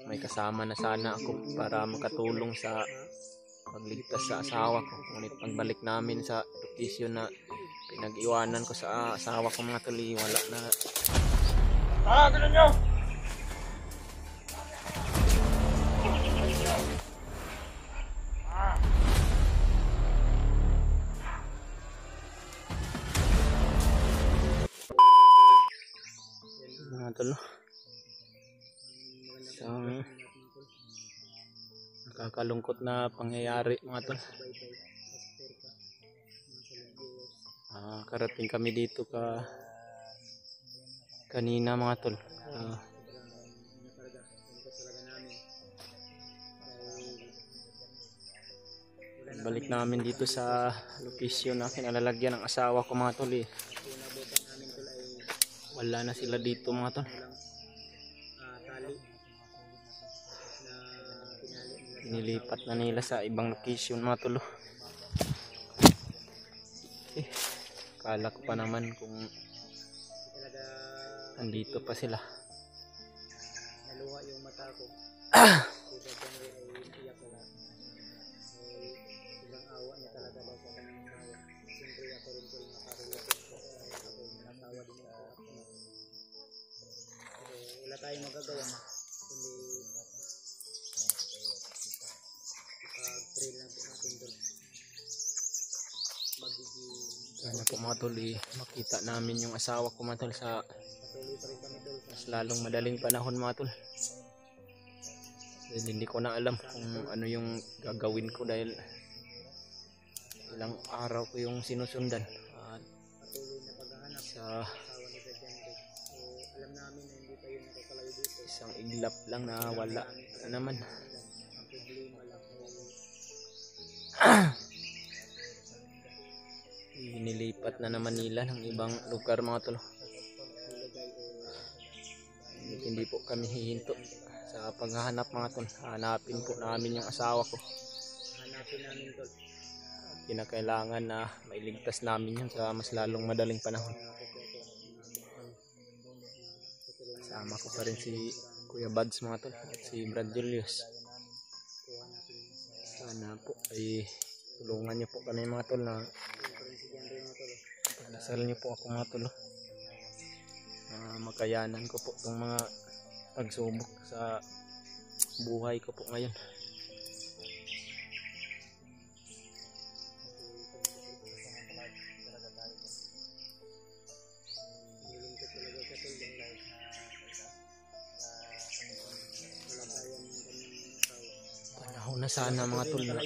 may kasama na sana ako para makatulong sa pagligtas sa asawa ko. Ngunit pagbalik namin sa location na pinag-iwanan ko sa asawa ko mga tol, wala na. Ganun nyo! Mga tol, isang nakakalungkot na pangyayari mga tol. Karating kami dito kanina mga tol. Balik namin dito sa location na kinalalagyan ng asawa ko mga tol. Wala na sila dito mga tol. Nilipat na nila sa ibang location mga tol. Kala ko pa naman kung andito pa sila. Naluha yung mata ko. Sobrang awa niya talaga daw sa kanyang asawa. Siyempre ako rin po yung nakarelasyon ko. Ako yung asawa din ako. Wala tayong magagawa. Kundi pag-pray lang po natin doon. Sana po mga tol, makita namin yung asawa ko mga tol sa mas lalong madaling panahon mga tol. Dahil hindi ko na alam kung ano yung gagawin ko dahil ilang araw ko yung sinusundan at sa isang iglap lang na wala na naman. Inilipat na naman nila ng ibang lugar mga tol. Hindi po kami hihinto sa paghahanap mga tol. Hanapin po namin yung asawa ko. Hanapin namin tol. Kinakailangan na mailigtas namin yun sa mas lalong madaling panahon. Kasama ko pa rin si Kuya Bads mga tol at si Brad Julius. Sana po ay tulungan niyo po kami mga tol na dasal niyo po ako mga tol. Makayanan ko po itong mga pagsubok sa buhay ko po ngayon. Panahon na sana mga tol na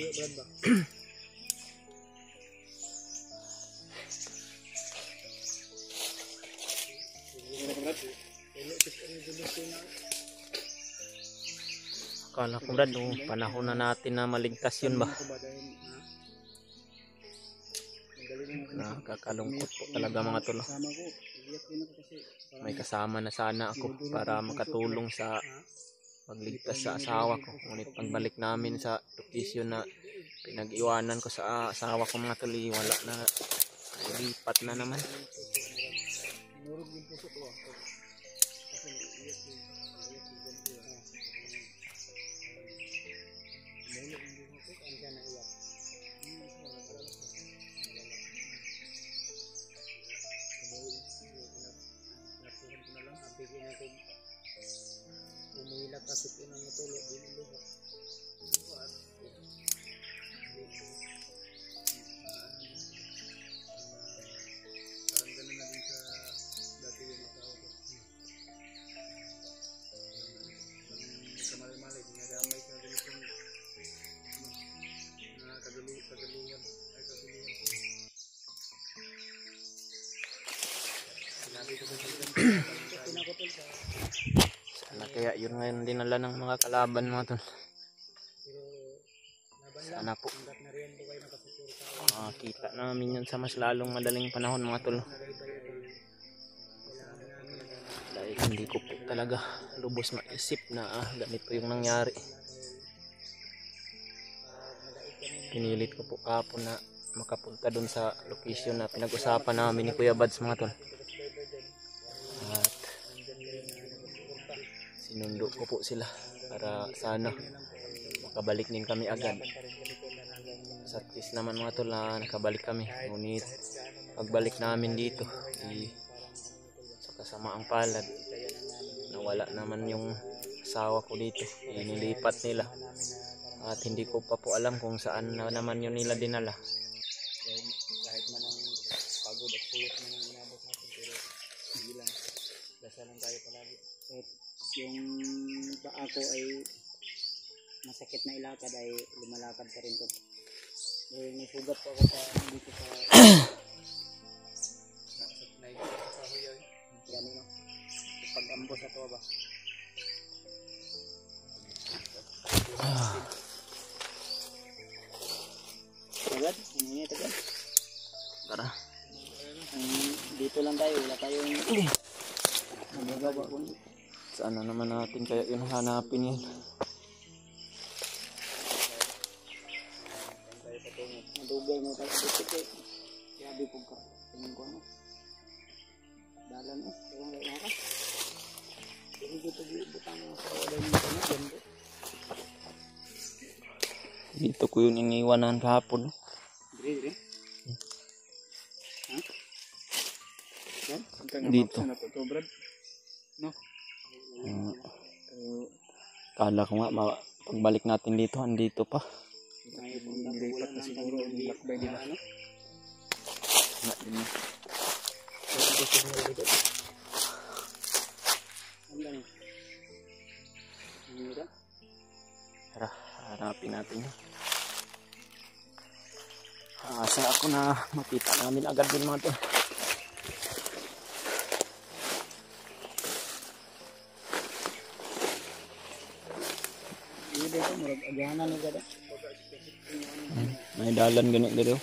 akala ko Brad, panahon na natin na maligtas yun ba? Nakakalungkot po talaga mga tol. May kasama na sana ako para makatulong sa pagligtas sa asawa ko. Ngunit pagbalik namin sa location na pinag-iwanan ko sa asawa ko mga tol, wala na, lipat na naman. Umuhilak kasi po ng matulog din luho. Parang ganun na din sa dati yung asawa ko. Kamalay-malay, ginagamay sa ganitong kagaluhan. Sinabi ko sa pinakotol sa Sana kaya yun ngayon dinala ng mga kalaban mga tol. Sana po kita namin yun sa mas lalong madaling panahon mga tol. Dahil hindi ko po talaga lubos maisip na ganito yung nangyari. Pinilit ko po kapon na makapunta dun sa location na pinag-usapan namin ni Kuya Bads mga tol. At sinundo ko po sila para sana makabalik din kami agad. Sa atis naman mga tol na nakabalik kami, ngunit pagbalik namin dito sa kasamaang palad, nawala naman yung asawa ko dito, inilipat nila at hindi ko pa po alam kung saan na naman yun nila dinala. Kahit man ang pagod at puyat man ang inabot natin, pero hindi lang, dasal lang tayo palagi. Kahit yung paa ko ay masakit na ilakad, ay lumalakad ka rin ko. May sugat pa ako sa dito sa huyaw. Yan no. Pag-ambos sa to ba? Agad? Ano niya tagad? Tara. Dito lang tayo, wala tayong magagawa kundi. Saan na naman natin kaya yun hanapin yan? Madugay mo tayo dito kay grabe po ka. Tingin ko ano. Dalan kung wala ka. Hindi dito butang sa wala mo ano ganito. Dito ko yun iniwanan kahapon. Dire. Ha? Yan? Dito. Brad. No. Kala ko nga pagbalik natin dito, andito pa. Nilipat na siguro, nilakbay nila ano? Tara, hanapin natin yun. Asa ako na makita namin agad din mga to. Ini dito, murag agahanan ni gada. May dalan ganit dito.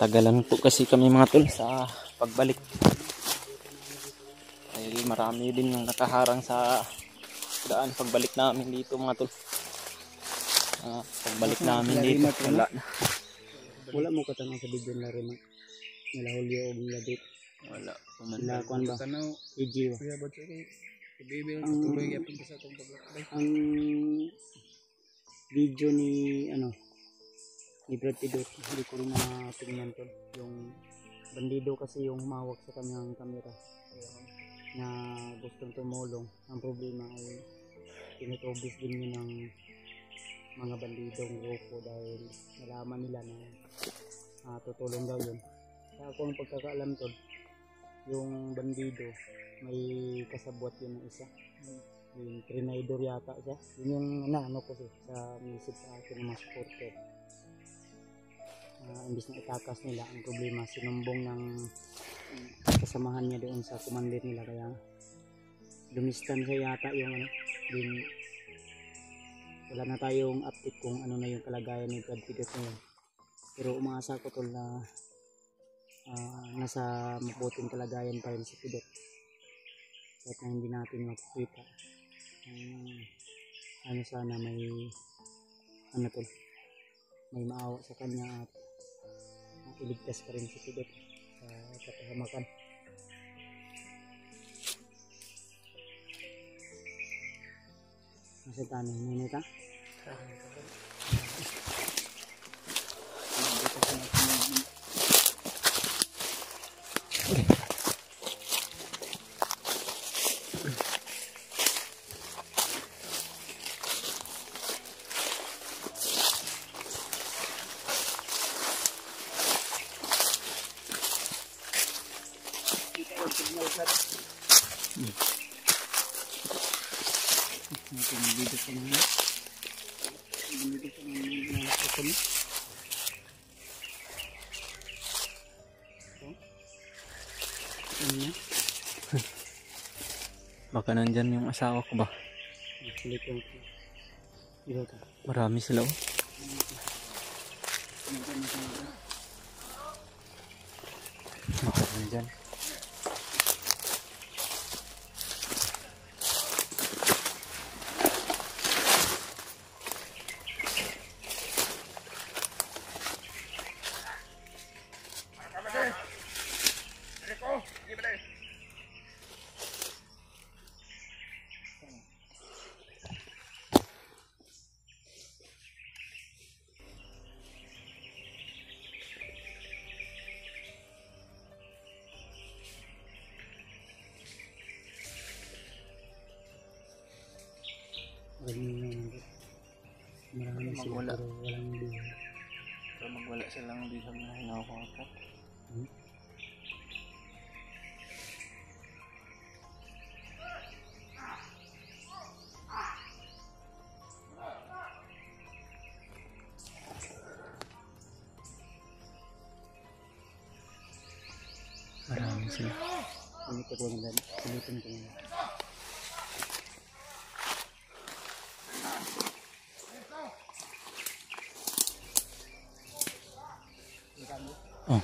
Natagalan po kasi kami mga tol sa pagbalik. Dahil marami din yung nakaharang sa daan pagbalik namin dito mga tol. Pagbalik namin dito wala na. Wala mo katanong sa video na rin. Nila Julio o nila dito. Wala. Nila kuan ba? Iji ba? Ang video ni ano ni Brad Pitt, hindi ko rin tingnan to. Yung bandido kasi yung humawak sa kanyang kamera na gustong tumulong. Ang problema ay tinutubis din yun ng mga bandidong grupo dahil nalaman nila na tutulong daw yun. Sa akong pagkakaalam to, yung bandido may kasabwat yun ng isa. Yung trinidor yata siya. Yun yung ano ko sa message sa akin ng mga supporter. Imbis na itakas nila, ang problema sinumbong ng kasamahan niya doon sa commander nila, kaya lumistan siya yata yung ano. Din wala na tayong update kung ano na yung kalagayan ni Brad Pitt ngayon, pero umaasa ko tol na nasa mabuting kalagayan pa rin si Pitt kahit na hindi natin makikita. Ano sana may ano tol, may maawa sa kanya at iligtas pa rin si Pitt sa kapahamakan. Nasa tanong minita? Dito sa mga nalakot mo. Ano niya? Baka nandyan yung asawa ko ba? Kulit yung dito ka. Marami sila oh. Baka nandyan. Marami sila Magwala. pero walang buhay. So magwala silang di sa mga hinakakat. Marami sila. Ulitin ko na. Ulitin ko na. Oh.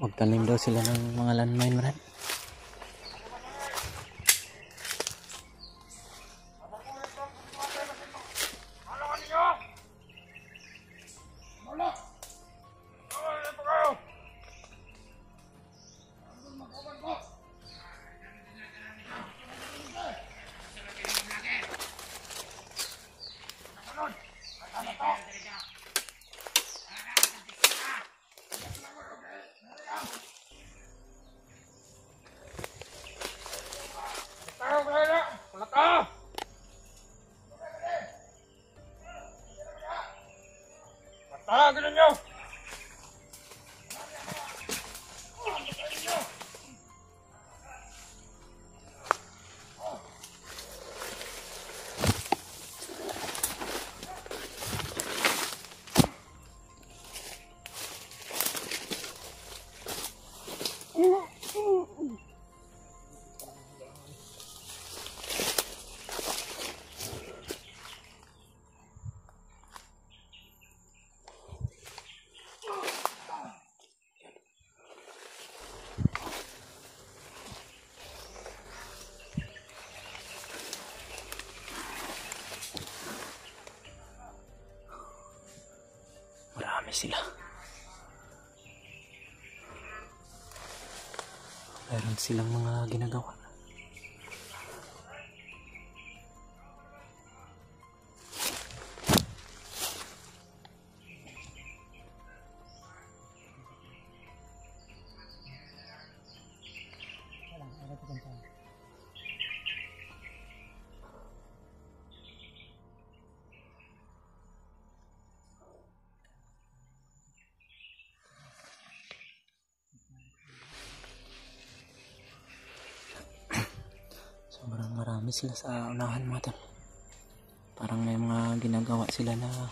Magtanim daw sila ng mga landmine man. Marami sila. Meron silang mga ginagawa. Sobrang marami sila sa unahan mga tol. Parang may mga ginagawa sila na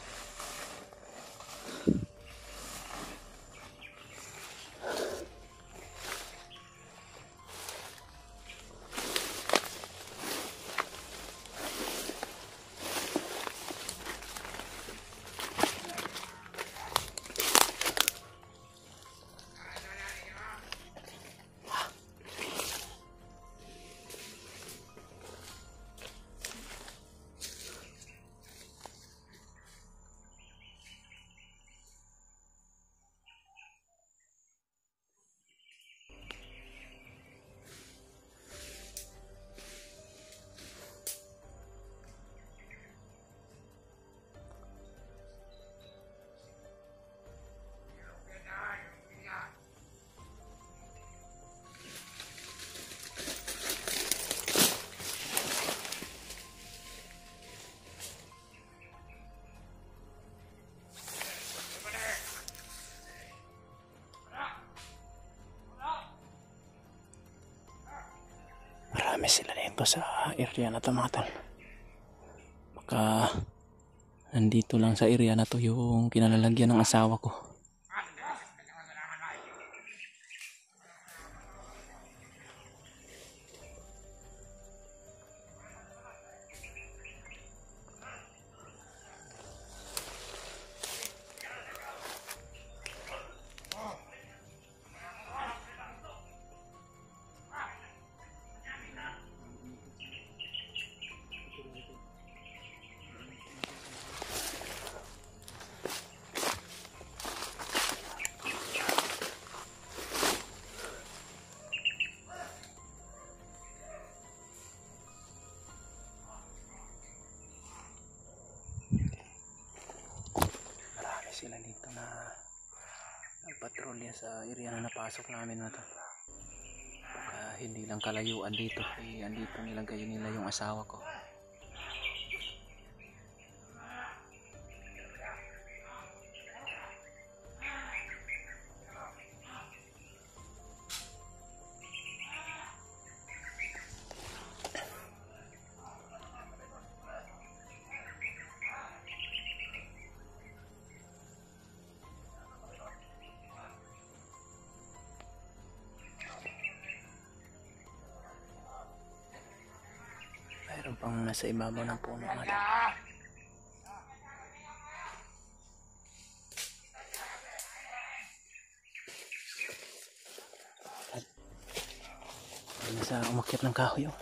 Marami sila dito sa area na to mga tol. Baka nandito lang sa area na to yung kinalalagyan ng asawa ko. Sila dito na nagpatrolya sa area na napasok namin na to. Baka hindi lang kalayuan dito, andito nilagay nila yung asawa ko. Mayroon pang nasa ibabaw ng puno natin. Nasa umakyat ng kahoy yun.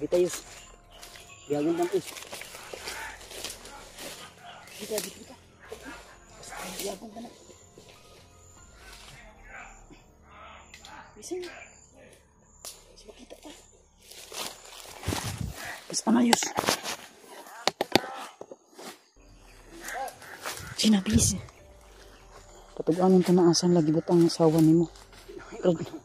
Bitayos. Biyagan lang is. Kita. Biyagan ka na. Bising. Siapa kita pa. Basta mayos. Sinabis. Patugaan ng tanaasan lagi butang asawa nimo. Brad.